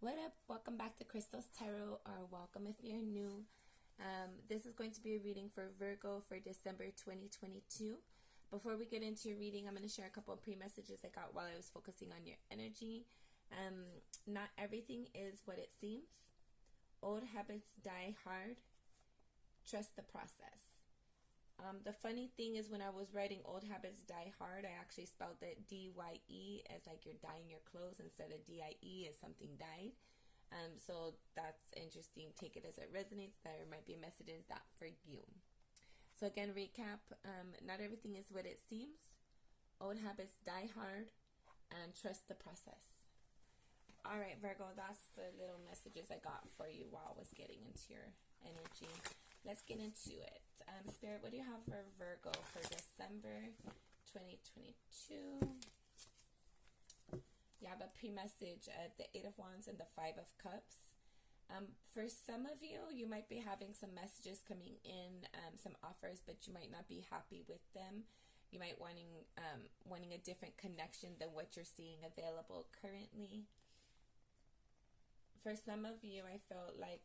What up? Welcome back to Crystal's Tarot, or welcome if you're new. This is going to be a reading for Virgo for December 2022. Before we get into your reading, I'm going to share a couple of pre-messages I got while I was focusing on your energy. Not everything is what it seems. Old habits die hard. Trust the process. The funny thing is, when I was writing old habits die hard, I actually spelled it D-Y-E as like you're dyeing your clothes instead of D-I-E as something died. So that's interesting. Take it as it resonates. There might be a message in that for you. So again, recap. Not everything is what it seems. Old habits die hard, and trust the process. All right, Virgo, that's the little messages I got for you while I was getting into your energy. Let's get into it. Spirit, what do you have for Virgo for December 2022? You have a pre-message of the Eight of Wands and the Five of Cups. For some of you, you might be having some messages coming in, some offers, but you might not be happy with them. You might wanting a different connection than what you're seeing available currently. For some of you, I felt like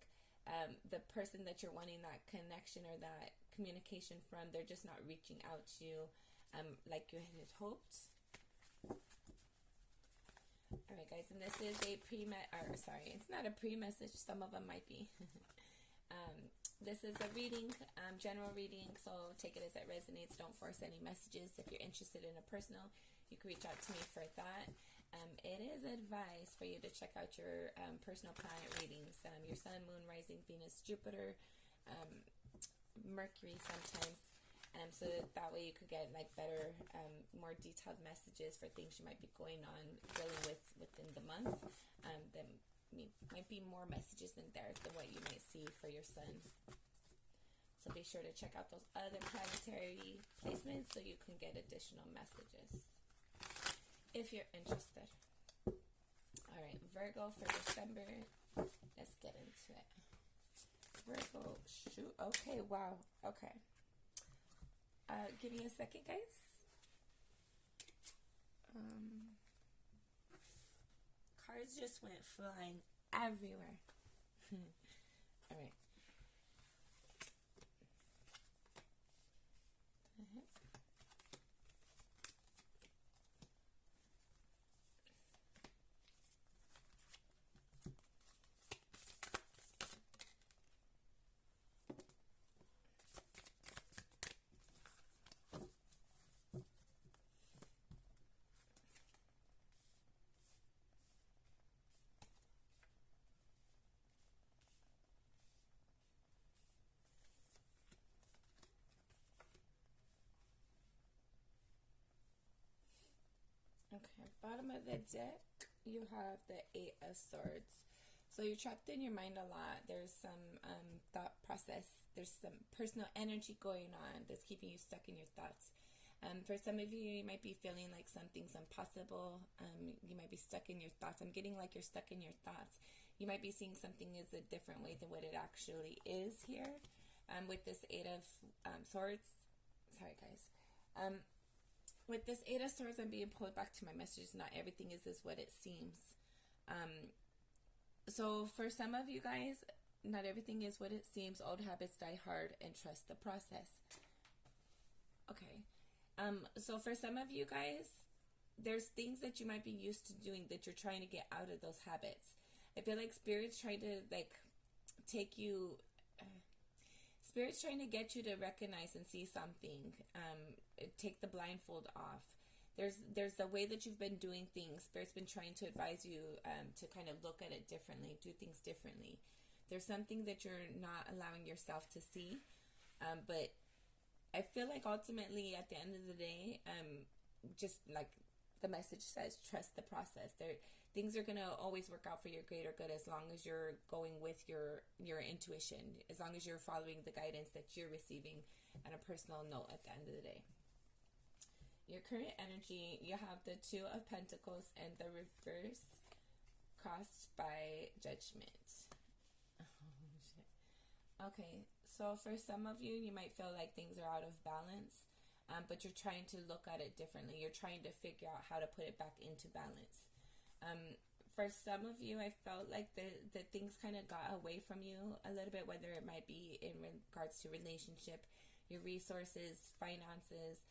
the person that you're wanting that connection or that communication from, they're just not reaching out to you like you had hoped. All right, guys, and this is a it's not a pre-message. Some of them might be. This is a reading, general reading, so take it as it resonates. Don't force any messages. If you're interested in a personal, you can reach out to me for that. It is advised for you to check out your personal planet readings, your sun, moon, rising, Venus, Jupiter, Mercury sometimes, so that way you could get like better, more detailed messages for things you might be going on, dealing with within the month. There might be more messages in there than what you might see for your sun. So be sure to check out those other planetary placements so you can get additional messages if you're interested. All right, Virgo for December. Let's get into it. Virgo, shoot. Okay, wow. Okay. Give me a second, guys. Cards just went flying everywhere. All right. Okay, bottom of the deck, you have the Eight of Swords. So you're trapped in your mind a lot. There's some thought process. There's some personal energy going on that's keeping you stuck in your thoughts. For some of you, you might be feeling like something's impossible. You might be stuck in your thoughts. I'm getting like you're stuck in your thoughts. You might be seeing something as a different way than what it actually is here. With this Eight of Swords. Sorry, guys. With this Eight of Swords, I'm being pulled back to my messages. Not everything is what it seems. So for some of you guys, not everything is what it seems. Old habits die hard, and trust the process. Okay. So for some of you guys, there's things that you might be used to doing that you're trying to get out of those habits. I feel like Spirit's trying to like take you... Spirit's trying to get you to recognize and see something. Take the blindfold off. There's a way that you've been doing things. Spirit's been trying to advise you to kind of look at it differently, do things differently. There's something that you're not allowing yourself to see. But I feel like ultimately at the end of the day, just like the message says, trust the process. Things are going to always work out for your greater good as long as you're going with your intuition, as long as you're following the guidance that you're receiving on a personal note at the end of the day. Your current energy, you have the Two of Pentacles and the reverse crossed by Judgment. Oh, shit. Okay, so for some of you, you might feel like things are out of balance, but you're trying to look at it differently. You're trying to figure out how to put it back into balance. for some of you, I felt like the things kind of got away from you a little bit, whether it might be in regards to relationship, your resources, finances,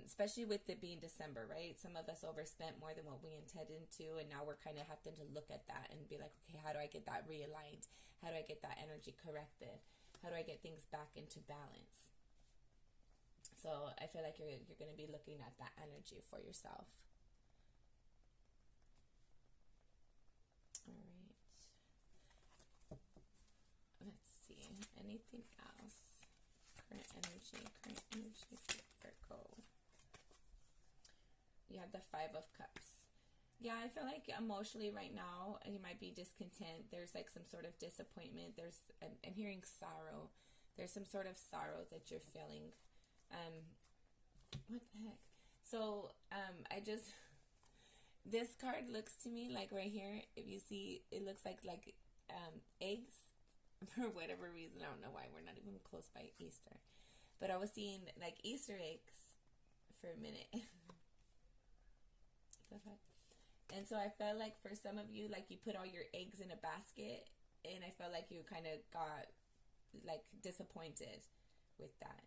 especially with it being December, right? Some of us overspent more than what we intended to, and now we're kind of having to look at that and be like, okay, how do I get that realigned? How do I get that energy corrected? How do I get things back into balance? So I feel like you're going to be looking at that energy for yourself. All right. Let's see. Anything else? Current energy for Virgo. You have the Five of Cups. Yeah, I feel like emotionally right now, you might be discontent. There's like some sort of disappointment. I'm hearing sorrow. There's some sort of sorrow that you're feeling. What the heck? So, this card looks to me like right here, if you see, it looks like eggs. For whatever reason, I don't know why, we're not even close by Easter. But I was seeing like Easter eggs for a minute. And so I felt like for some of you, like you put all your eggs in a basket, and I felt like you kind of got like disappointed with that.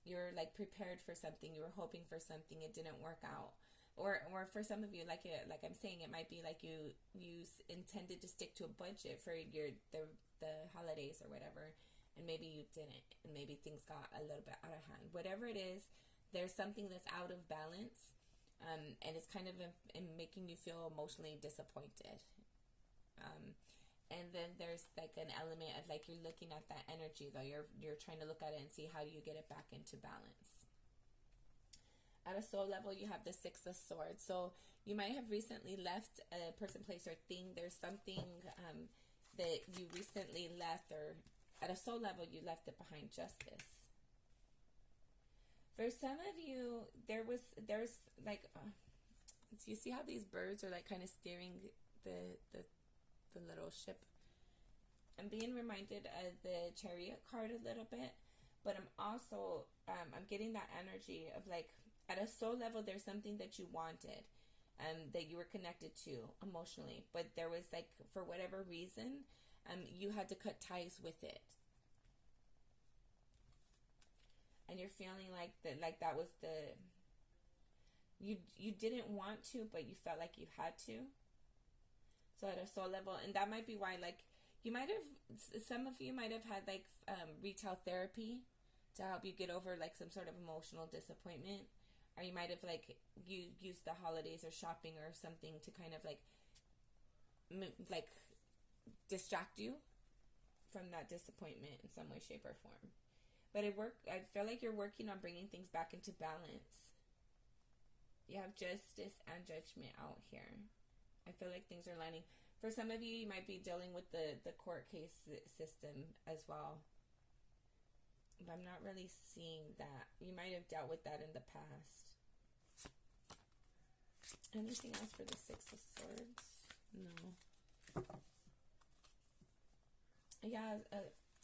You're like prepared for something, you were hoping for something, it didn't work out. Or for some of you, like I'm saying, it might be like you intended to stick to a budget for the holidays or whatever, and maybe you didn't, and maybe things got a little bit out of hand. Whatever it is, there's something that's out of balance, and it's kind of making you feel emotionally disappointed. And then there's like an element of like you're looking at that energy, though you're trying to look at it and see how do you get it back into balance. At a soul level, you have the Six of Swords. So you might have recently left a person, place, or thing. There's something that you recently left, or at a soul level, you left it behind. Justice. For some of you, there's like, you see how these birds are like kind of steering the little ship. I'm being reminded of the Chariot card a little bit, but I'm also I'm getting that energy of like at a soul level, there's something that you wanted, that you were connected to emotionally, but there was like, for whatever reason, you had to cut ties with it. And you're feeling like that was you didn't want to, but you felt like you had to. So at a soul level, and that might be why, like, some of you might have had like retail therapy to help you get over like some sort of emotional disappointment, or you might have like you used the holidays or shopping or something to kind of like distract you from that disappointment in some way, shape, or form. But I feel like you're working on bringing things back into balance. You have Justice and Judgment out here. I feel like things are lining. For some of you, you might be dealing with the court case system as well. But I'm not really seeing that. You might have dealt with that in the past. Anything else for the Six of Swords? No. Yeah,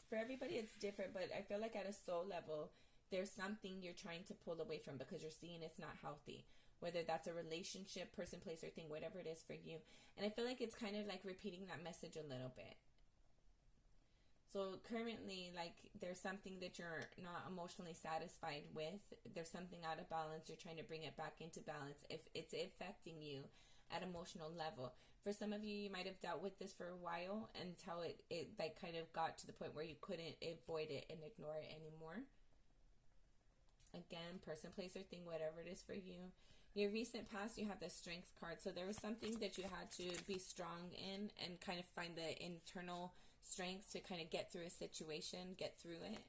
for everybody it's different, but I feel like at a soul level, there's something you're trying to pull away from because you're seeing it's not healthy. Whether that's a relationship, person, place, or thing, whatever it is for you. And I feel like it's kind of like repeating that message a little bit. So currently, like, there's something that you're not emotionally satisfied with. There's something out of balance. You're trying to bring it back into balance. If it's affecting you at emotional level. For some of you, you might have dealt with this for a while until it like kind of got to the point where you couldn't avoid it and ignore it anymore. Again, person, place, or thing, whatever it is for you. Your recent past, you have the Strength card. So there was something that you had to be strong in and kind of find the internal strength to kind of get through a situation, get through it.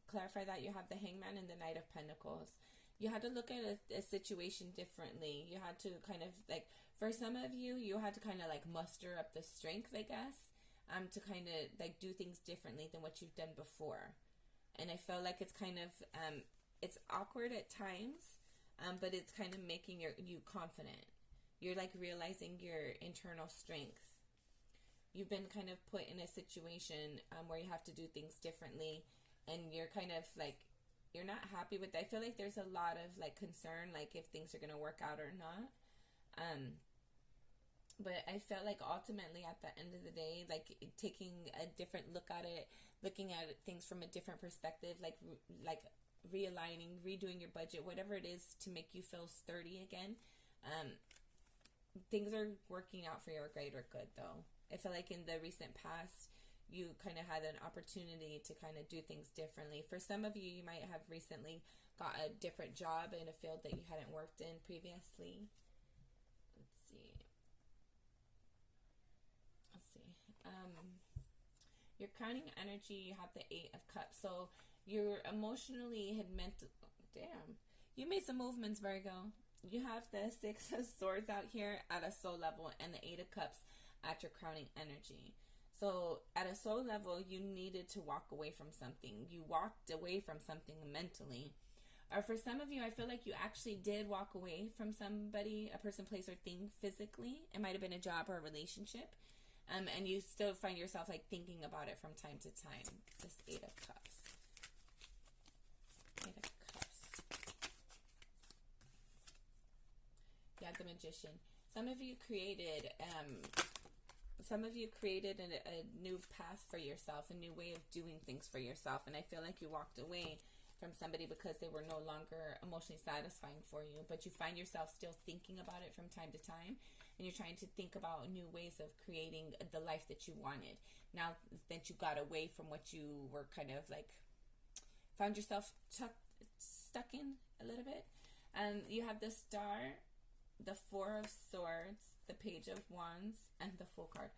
Clarify that you have the Hangman and the Knight of Pentacles. You had to look at a situation differently. You had to kind of like, for some of you, you had to kind of like muster up the strength, I guess, to kind of like do things differently than what you've done before. And I feel like it's kind of, it's awkward at times, but it's kind of making you confident. You're like realizing your internal strength. You've been kind of put in a situation where you have to do things differently, and you're kind of like, you're not happy with that. I feel like there's a lot of like concern, like if things are going to work out or not. But I felt like ultimately at the end of the day, like taking a different look at it, looking at things from a different perspective, like realigning, redoing your budget, whatever it is to make you feel sturdy again. Things are working out for your greater good, though. I feel like in the recent past, you kind of had an opportunity to kind of do things differently. For some of you, you might have recently got a different job in a field that you hadn't worked in previously. Let's see. Your crowning energy, you have the 8 of Cups. So you're emotionally had meant to, damn, you made some movements, Virgo. You have the 6 of Swords out here at a soul level and the 8 of Cups at your crowning energy. So at a soul level, you needed to walk away from something. You walked away from something mentally. Or for some of you, I feel like you actually did walk away from somebody, a person, place, or thing physically. It might have been a job or a relationship. And you still find yourself like thinking about it from time to time. This 8 of Cups. 8 of Cups. Yeah, the Magician. Some of you created a new path for yourself, a new way of doing things for yourself. And I feel like you walked away from somebody because they were no longer emotionally satisfying for you. But you find yourself still thinking about it from time to time. And you're trying to think about new ways of creating the life that you wanted. Now that you got away from what you were kind of like, found yourself stuck in a little bit. You have the Star, the 4 of Swords, the Page of Wands, and the Fool card.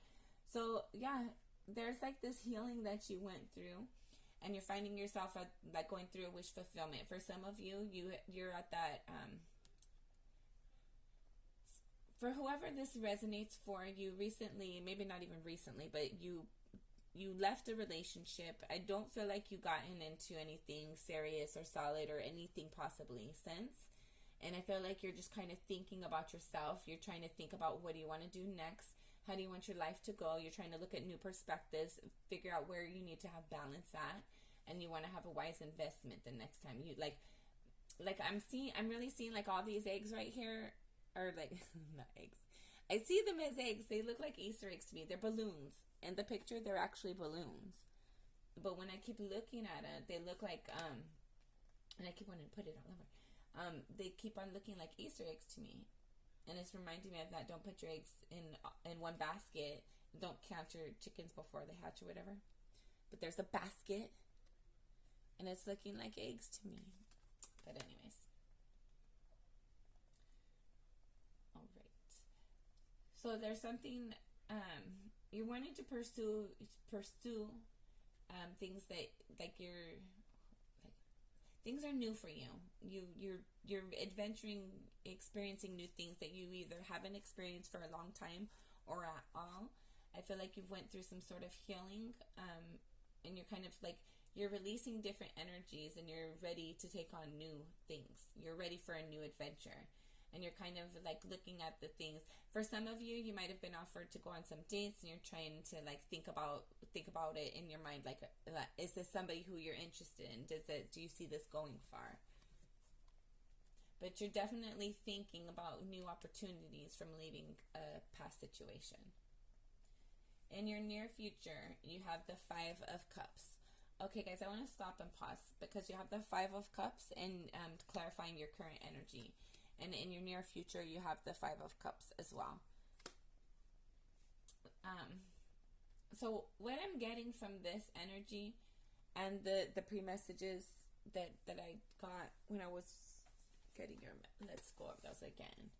So yeah, there's like this healing that you went through, and you're finding yourself like going through a wish fulfillment. For some of you, you're at that. For whoever this resonates for, you recently, maybe not even recently, but you left a relationship. I don't feel like you gotten into anything serious or solid or anything possibly since. And I feel like you're just kind of thinking about yourself. You're trying to think about what do you want to do next? How do you want your life to go? You're trying to look at new perspectives, figure out where you need to have balance at, and you want to have a wise investment the next time. You like I'm really seeing like all these eggs right here are like not eggs. I see them as eggs. They look like Easter eggs to me. They're balloons. In the picture, they're actually balloons. But when I keep looking at it, they look like and I keep wanting to put it all over. They keep on looking like Easter eggs to me. And it's reminding me of that. Don't put your eggs in one basket. Don't count your chickens before they hatch or whatever. But there's a basket. And it's looking like eggs to me. But anyways. Alright. So there's something you're wanting to pursue things that like you're like things are new for you. You're adventuring, experiencing new things that you either haven't experienced for a long time or at all. I feel like you've went through some sort of healing, and you're kind of like you're releasing different energies, and you're ready to take on new things. You're ready for a new adventure, and you're kind of like looking at the things. For some of you, you might have been offered to go on some dates, and you're trying to like think about it in your mind. Like, is this somebody who you're interested in? Do you see this going far? But you're definitely thinking about new opportunities from leaving a past situation. In your near future, you have the 5 of Cups. Okay, guys, I want to stop and pause because you have the 5 of Cups and clarifying your current energy. And in your near future, you have the 5 of Cups as well. So what I'm getting from this energy and the pre-messages that I got when I was getting your... Let's go over those again.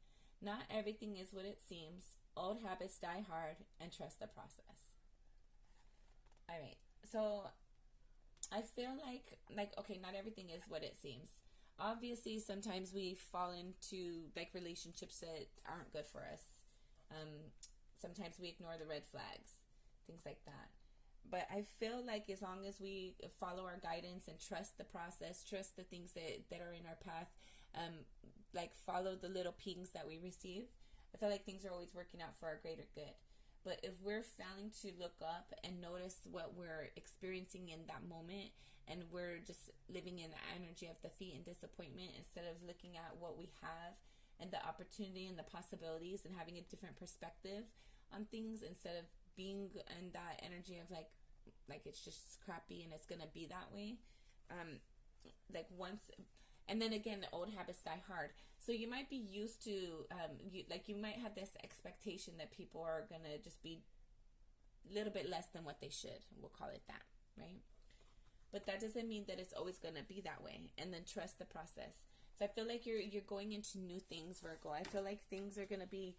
Not everything is what it seems. Old habits die hard, and trust the process. All right. So I feel like okay, not everything is what it seems. Obviously, sometimes we fall into like relationships that aren't good for us. Sometimes we ignore the red flags, things like that. But I feel like as long as we follow our guidance and trust the process, trust the things that are in our path, like follow the little pings that we receive, I feel like things are always working out for our greater good. But if we're failing to look up and notice what we're experiencing in that moment, and we're just living in the energy of defeat and disappointment instead of looking at what we have and the opportunity and the possibilities, and having a different perspective on things instead of being in that energy of like it's just crappy and it's gonna be that way. Like once, and then again, the old habits die hard. So you might be used to, you might have this expectation that people are gonna just be a little bit less than what they should. We'll call it that, right? But that doesn't mean that it's always gonna be that way. And then trust the process. So I feel like you're going into new things, Virgo. I feel like things are gonna be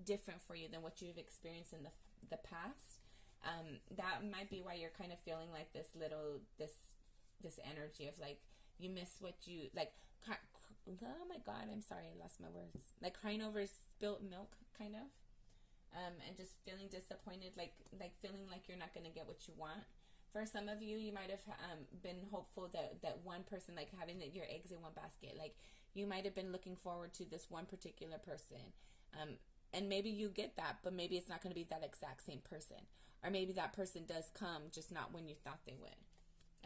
different for you than what you've experienced in the past. That might be why you're kind of feeling like this energy of like you miss what you like. Oh my God, I'm sorry, I lost my words. Like crying over spilt milk, kind of, and just feeling disappointed, like feeling like you're not gonna get what you want. For some of you, you might have been hopeful that one person, like having your eggs in one basket, like you might have been looking forward to this one particular person, and maybe you get that, but maybe it's not going to be that exact same person, or maybe that person does come, just not when you thought they would.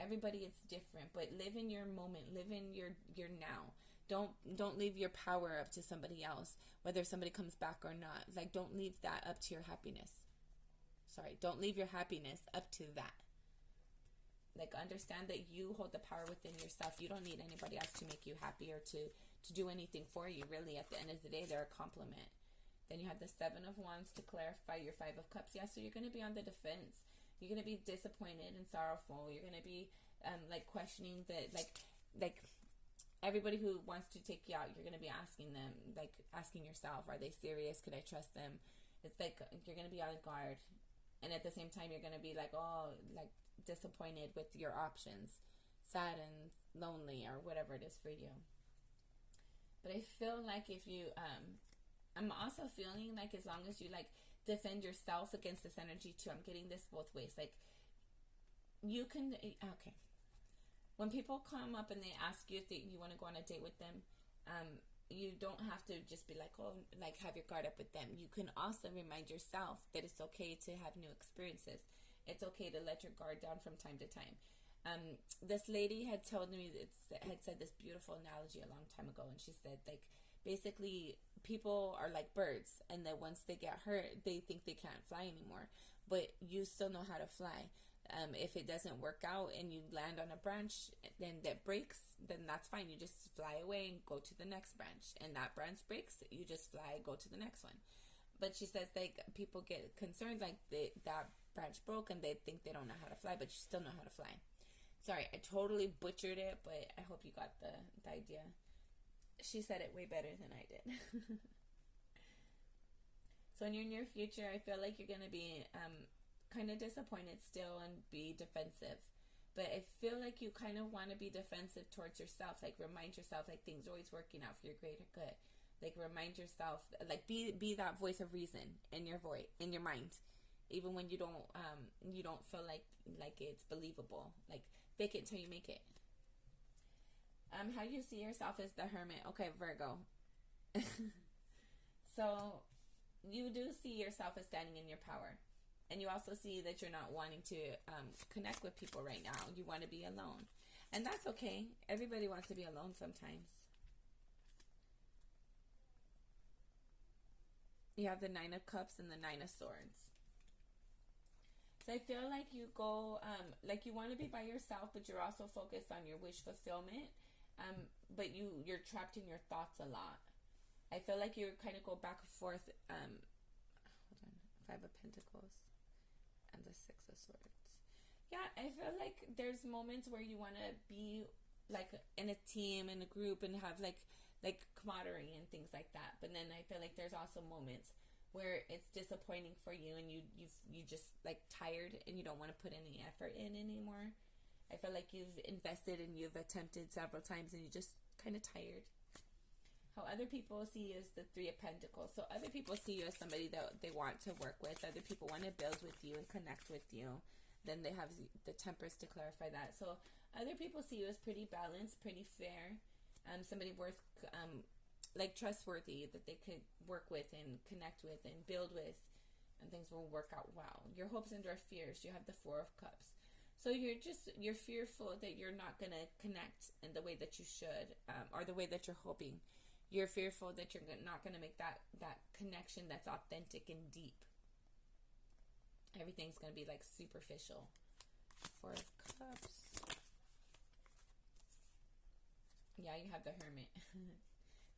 Everybody is different, but live in your moment, live in your now. Don't leave your power up to somebody else, whether somebody comes back or not. Like, don't leave that up to your happiness. Sorry, don't leave your happiness up to that. Like, understand that you hold the power within yourself. You don't need anybody else to make you happy or to do anything for you. Really, at the end of the day, they're a compliment. Then you have the Seven of Wands to clarify your Five of Cups. Yeah, so you're going to be on the defense. You're going to be disappointed and sorrowful. You're going to be, like, questioning the, like, everybody who wants to take you out, you're going to be asking them, like, asking yourself, are they serious? Could I trust them? It's like, you're going to be on guard. And at the same time, you're going to be like, oh, like, disappointed with your options, sad and lonely, or whatever it is for you. But I feel like if you, I'm also feeling like as long as you, like, defend yourself against this energy too, I'm getting this both ways. Like, you can, okay. When people come up and they ask you if you want to go on a date with them, you don't have to just be like, oh, like, have your guard up with them. You can also remind yourself that it's okay to have new experiences. It's okay to let your guard down from time to time. This lady had told me, had said this beautiful analogy a long time ago, and she said, like, basically, people are like birds, and that once they get hurt, they think they can't fly anymore. But you still know how to fly. If it doesn't work out and you land on a branch then that breaks, then that's fine. You just fly away and go to the next branch. And that branch breaks, you just fly, go to the next one. But she says, like, people get concerned, like, that branch broke and they think they don't know how to fly, but you still know how to fly. Sorry, I totally butchered it, but I hope you got the idea. She said it way better than I did. So in your near future, I feel like you're going to be kind of disappointed still and be defensive. But I feel like you kind of want to be defensive towards yourself. Like, remind yourself, like, things are always working out for your greater good. Like, remind yourself, like, be that voice of reason in your in your mind, even when you don't feel like it's believable. Like, fake it till you make it. How you see yourself as the Hermit. Okay, Virgo. So you do see yourself as standing in your power. And you also see that you're not wanting to connect with people right now. You want to be alone. And that's okay. Everybody wants to be alone sometimes. You have the Nine of Cups and the Nine of Swords. So I feel like you go, like, you want to be by yourself, but you're also focused on your wish fulfillment. But you're trapped in your thoughts a lot. I feel like you kind of go back and forth. Hold on. Five of Pentacles. And the Six of Swords. Yeah, I feel like there's moments where you want to be like in a team, in a group, and have like camaraderie and things like that. But then I feel like there's also moments where it's disappointing for you, and you just like tired and you don't want to put any effort in anymore. I feel like you've invested and you've attempted several times and you're just kind of tired. How other people see you is the Three of Pentacles. So other people see you as somebody that they want to work with. Other people want to build with you and connect with you. Then they have the Temperance to clarify that. So other people see you as pretty balanced, pretty fair. Somebody worth, like, trustworthy, that they could work with and connect with and build with. And things will work out well. Your hopes and your fears. You have the Four of Cups. So you're fearful that you're not going to connect in the way that you should, or the way that you're hoping. you're fearful that you're not going to make that connection that's authentic and deep. Everything's going to be like superficial. Four of Cups. Yeah, you have the Hermit.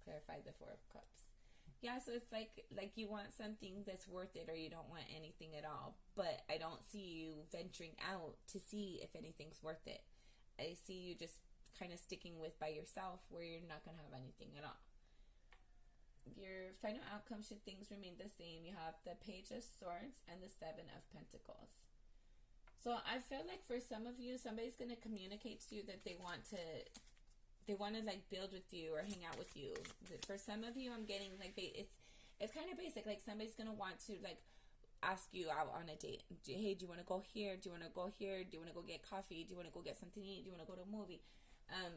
Clarify the Four of Cups. Yeah, so it's like you want something that's worth it, or you don't want anything at all. But I don't see you venturing out to see if anything's worth it. I see you just kind of sticking with by yourself, where you're not going to have anything at all. Your final outcome, should things remain the same, you have the Page of Swords and the Seven of Pentacles. So I feel like for some of you, somebody's going to communicate to you that they want to like build with you or hang out with you. For some of you, I'm getting like it's kind of basic. Like somebody's gonna want to like ask you out on a date. Hey, do you want to go here? Do you want to go here? Do you want to go get coffee? Do you want to go get something to eat? Do you want to go to a movie?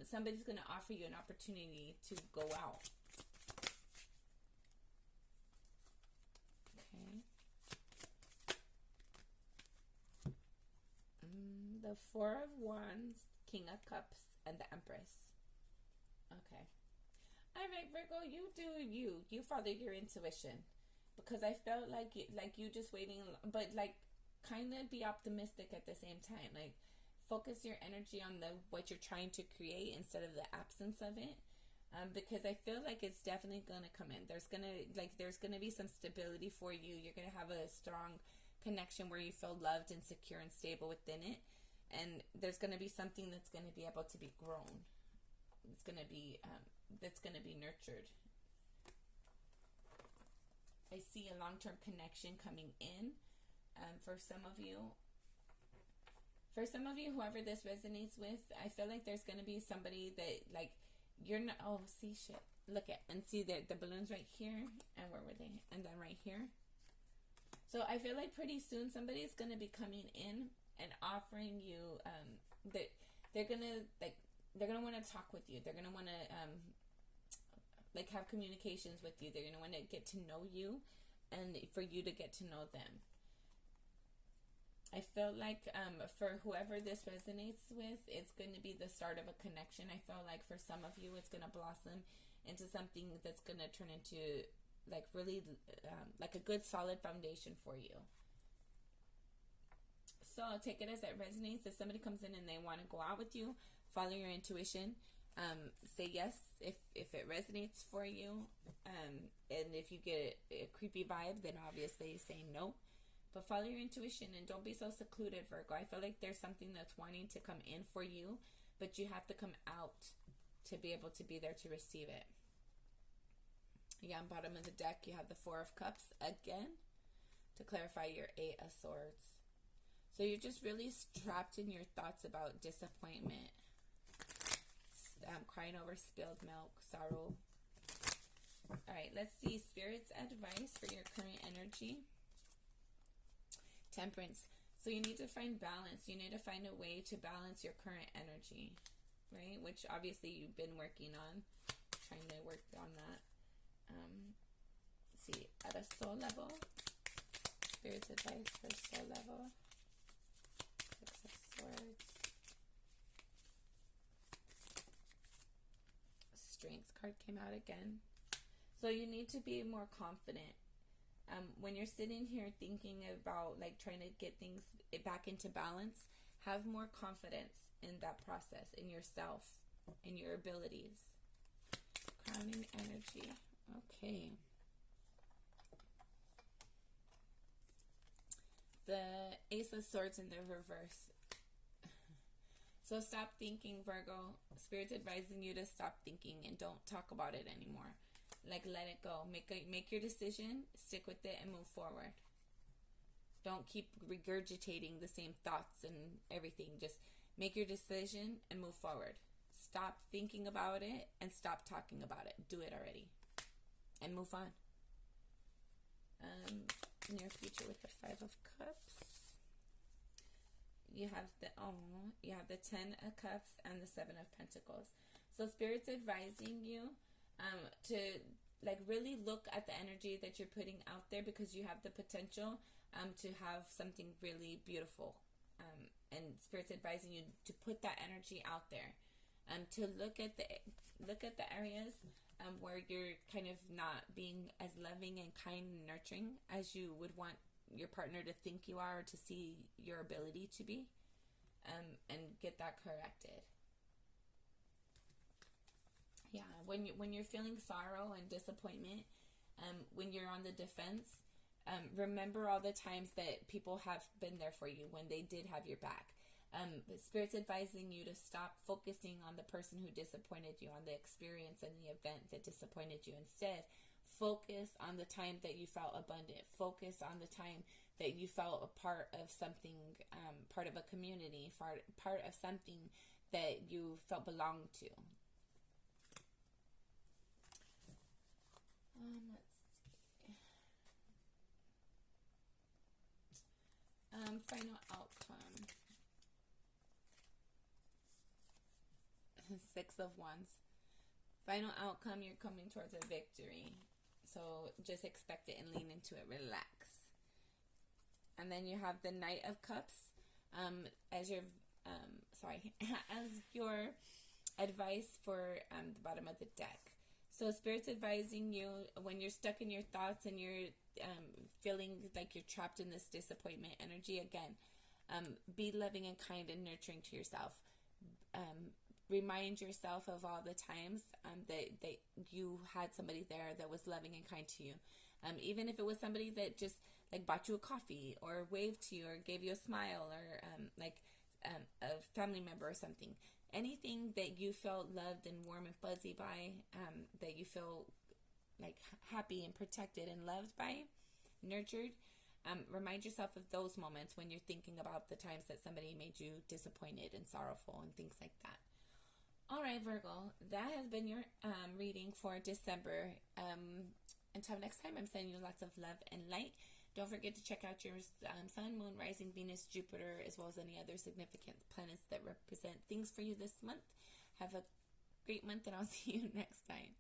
Somebody's gonna offer you an opportunity to go out. Okay. The Four of Wands, King of Cups, and the Empress. Okay. All right, Virgo, you do you. You follow your intuition, because I felt like you just waiting, but like kind of be optimistic at the same time. Like focus your energy on what you're trying to create instead of the absence of it. Because I feel like it's definitely gonna come in. There's gonna be some stability for you. You're gonna have a strong connection where you feel loved and secure and stable within it, and there's gonna be something that's gonna be able to be grown. It's gonna be that's gonna be nurtured. I see a long-term connection coming in. For some of you, whoever this resonates with, I feel like there's gonna be somebody that like you're not. Oh, see, shit. Look at and see the balloons right here, and where were they? And then right here. So I feel like pretty soon somebody's gonna be coming in and offering you that they're gonna like. They're going to want to talk with you. They're going to want to, like, have communications with you. They're going to want to get to know you and for you to get to know them. I feel like for whoever this resonates with, it's going to be the start of a connection. I feel like for some of you, it's going to blossom into something that's going to turn into, like, really, like a good, solid foundation for you. So I'll take it as it resonates. If somebody comes in and they want to go out with you, follow your intuition. Say yes if it resonates for you. And if you get a creepy vibe, then obviously say no. But follow your intuition and don't be so secluded, Virgo. I feel like there's something that's wanting to come in for you, but you have to come out to be able to be there to receive it. Yeah, on bottom of the deck, you have the Four of Cups again to clarify your Eight of Swords. So you're just really trapped in your thoughts about disappointment, crying over spilled milk, sorrow. All right, let's see Spirit's advice for your current energy. Temperance. So you need to find balance. You need to find a way to balance your current energy, right? Which obviously you've been working on, trying to work on that. Let's see, at a soul level, Spirit's advice for soul level. Six of Swords. Strength card came out again. So you need to be more confident. When you're sitting here thinking about like trying to get things back into balance, have more confidence in that process, in yourself, in your abilities. Crowning energy. Okay. The Ace of Swords in the reverse. So stop thinking, Virgo. Spirit's advising you to stop thinking and don't talk about it anymore. Like, let it go. Make your decision, stick with it, and move forward. Don't keep regurgitating the same thoughts and everything. Just make your decision and move forward. Stop thinking about it and stop talking about it. Do it already. And move on. Near future with the Five of Cups. You have the Ten of Cups and the Seven of Pentacles. So Spirit's advising you to like really look at the energy that you're putting out there, because you have the potential to have something really beautiful. And Spirit's advising you to put that energy out there. To look at the areas where you're kind of not being as loving and kind and nurturing as you would want your partner to think you are, or to see your ability to be, and get that corrected. Yeah, when you're feeling sorrow and disappointment, when you're on the defense, remember all the times that people have been there for you when they did have your back. Spirit's advising you to stop focusing on the person who disappointed you, on the experience and the event that disappointed you. Instead, focus on the time that you felt abundant. Focus on the time that you felt a part of something, part of a community, part of something that you felt belonged to. Let's see. Final outcome. 6 of Wands. Final outcome, you're coming towards a victory. So just expect it and lean into it. Relax. And then you have the Knight of Cups as your as your advice for the bottom of the deck. So Spirit's advising you, when you're stuck in your thoughts and you're feeling like you're trapped in this disappointment energy, again, be loving and kind and nurturing to yourself. Remind yourself of all the times that you had somebody there that was loving and kind to you. Even if it was somebody that just like bought you a coffee or waved to you or gave you a smile, or a family member or something. Anything that you felt loved and warm and fuzzy by, that you feel like happy and protected and loved by, nurtured. Remind yourself of those moments when you're thinking about the times that somebody made you disappointed and sorrowful and things like that. All right, Virgo, that has been your reading for December. Until next time, I'm sending you lots of love and light. Don't forget to check out your Sun, Moon, Rising, Venus, Jupiter, as well as any other significant planets that represent things for you this month. Have a great month, and I'll see you next time.